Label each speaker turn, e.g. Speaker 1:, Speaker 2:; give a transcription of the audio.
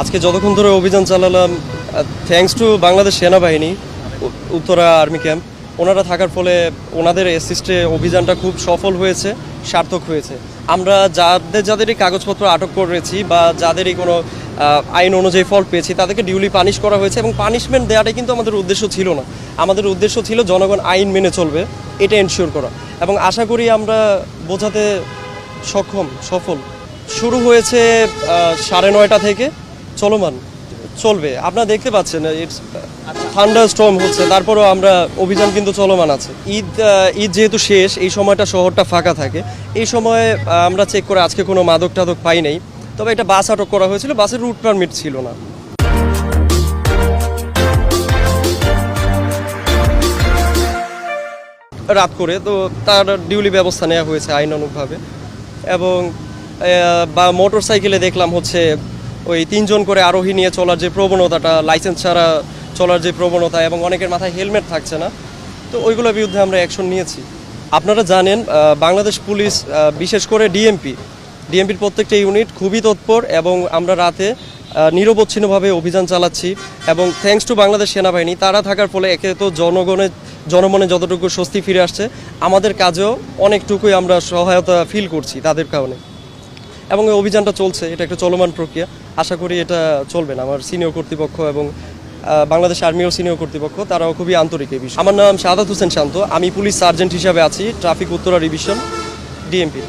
Speaker 1: আজকে যতক্ষণ ধরে অভিযান চালালাম, থ্যাঙ্কস টু বাংলাদেশ সেনাবাহিনী, উত্তরা আর্মি ক্যাম্প, ওনারা থাকার ফলে ওনাদের অ্যাসিস্টে অভিযানটা খুব সফল হয়েছে, সার্থক হয়েছে। আমরা যাদেরই কাগজপত্র আটক করেছি বা যাদেরই কোনো আইন অনুযায়ী ফল পেয়েছি তাদেরকে ডিউলি পানিশ করা হয়েছে, এবং পানিশমেন্ট দেওয়াটাই কিন্তু আমাদের উদ্দেশ্য ছিল না। আমাদের উদ্দেশ্য ছিল জনগণ আইন মেনে চলবে, এটা এনশিওর করা, এবং আশা করি আমরা বোঝাতে সফল। শুরু হয়েছে 9:30 থেকে, চলমান চলবে। আপনারা দেখতে পাচ্ছেন ইটস থান্ডার স্টর্ম হচ্ছে, তারপরেও আমরা অভিযান কিন্তু চলমান আছে। ঈদ যেহেতু শেষ, এই সময়টা শহরটা ফাঁকা থাকে। এই সময়ে আমরা চেক করে আজকে কোনো মাদক টাদক পাই নাই, তবে একটা বাস আটক করা হয়েছিল, বাসের রুট পারমিট ছিল না। রাত করে তো তার ডিউলি ব্যবস্থা নেওয়া হয়েছে আইনানুগভাবে। এবং বা মোটর সাইকেলে দেখলাম হচ্ছে ওই 3 জন করে আরোহী নিয়ে চলার যে প্রবণতাটা, লাইসেন্স ছাড়া চলার যে প্রবণতা, এবং অনেকের মাথায় হেলমেট থাকছে না, তো ওইগুলোর বিরুদ্ধে আমরা অ্যাকশন নিয়েছি। আপনারা জানেন বাংলাদেশ পুলিশ, বিশেষ করে ডিএমপির প্রত্যেকটা ইউনিট খুবই তৎপর, এবং আমরা রাতে নিরবচ্ছিন্নভাবে অভিযান চালাচ্ছি। এবং থ্যাঙ্কস টু বাংলাদেশ সেনাবাহিনী, তারা থাকার ফলে একে তো জনমনে যতটুকু স্বস্তি ফিরে আসছে, আমাদের কাজেও অনেকটুকুই আমরা সহায়তা ফিল করছি তাদের কারণে। এবং এই অভিযানটা চলছে, এটা একটা চলমান প্রক্রিয়া। আশা করি এটা চলবে না। আমার সিনিয়র কর্তৃপক্ষ এবং বাংলাদেশ আর্মিও সিনিয়র কর্তৃপক্ষ, তারাও খুবই আন্তরিক এই বিষয়ে। আমার নাম শাহাদাত হোসেন শান্ত, আমি পুলিশ সার্জেন্ট হিসাবে আছি ট্রাফিক উত্তরা ডিভিশন, ডিএমপি।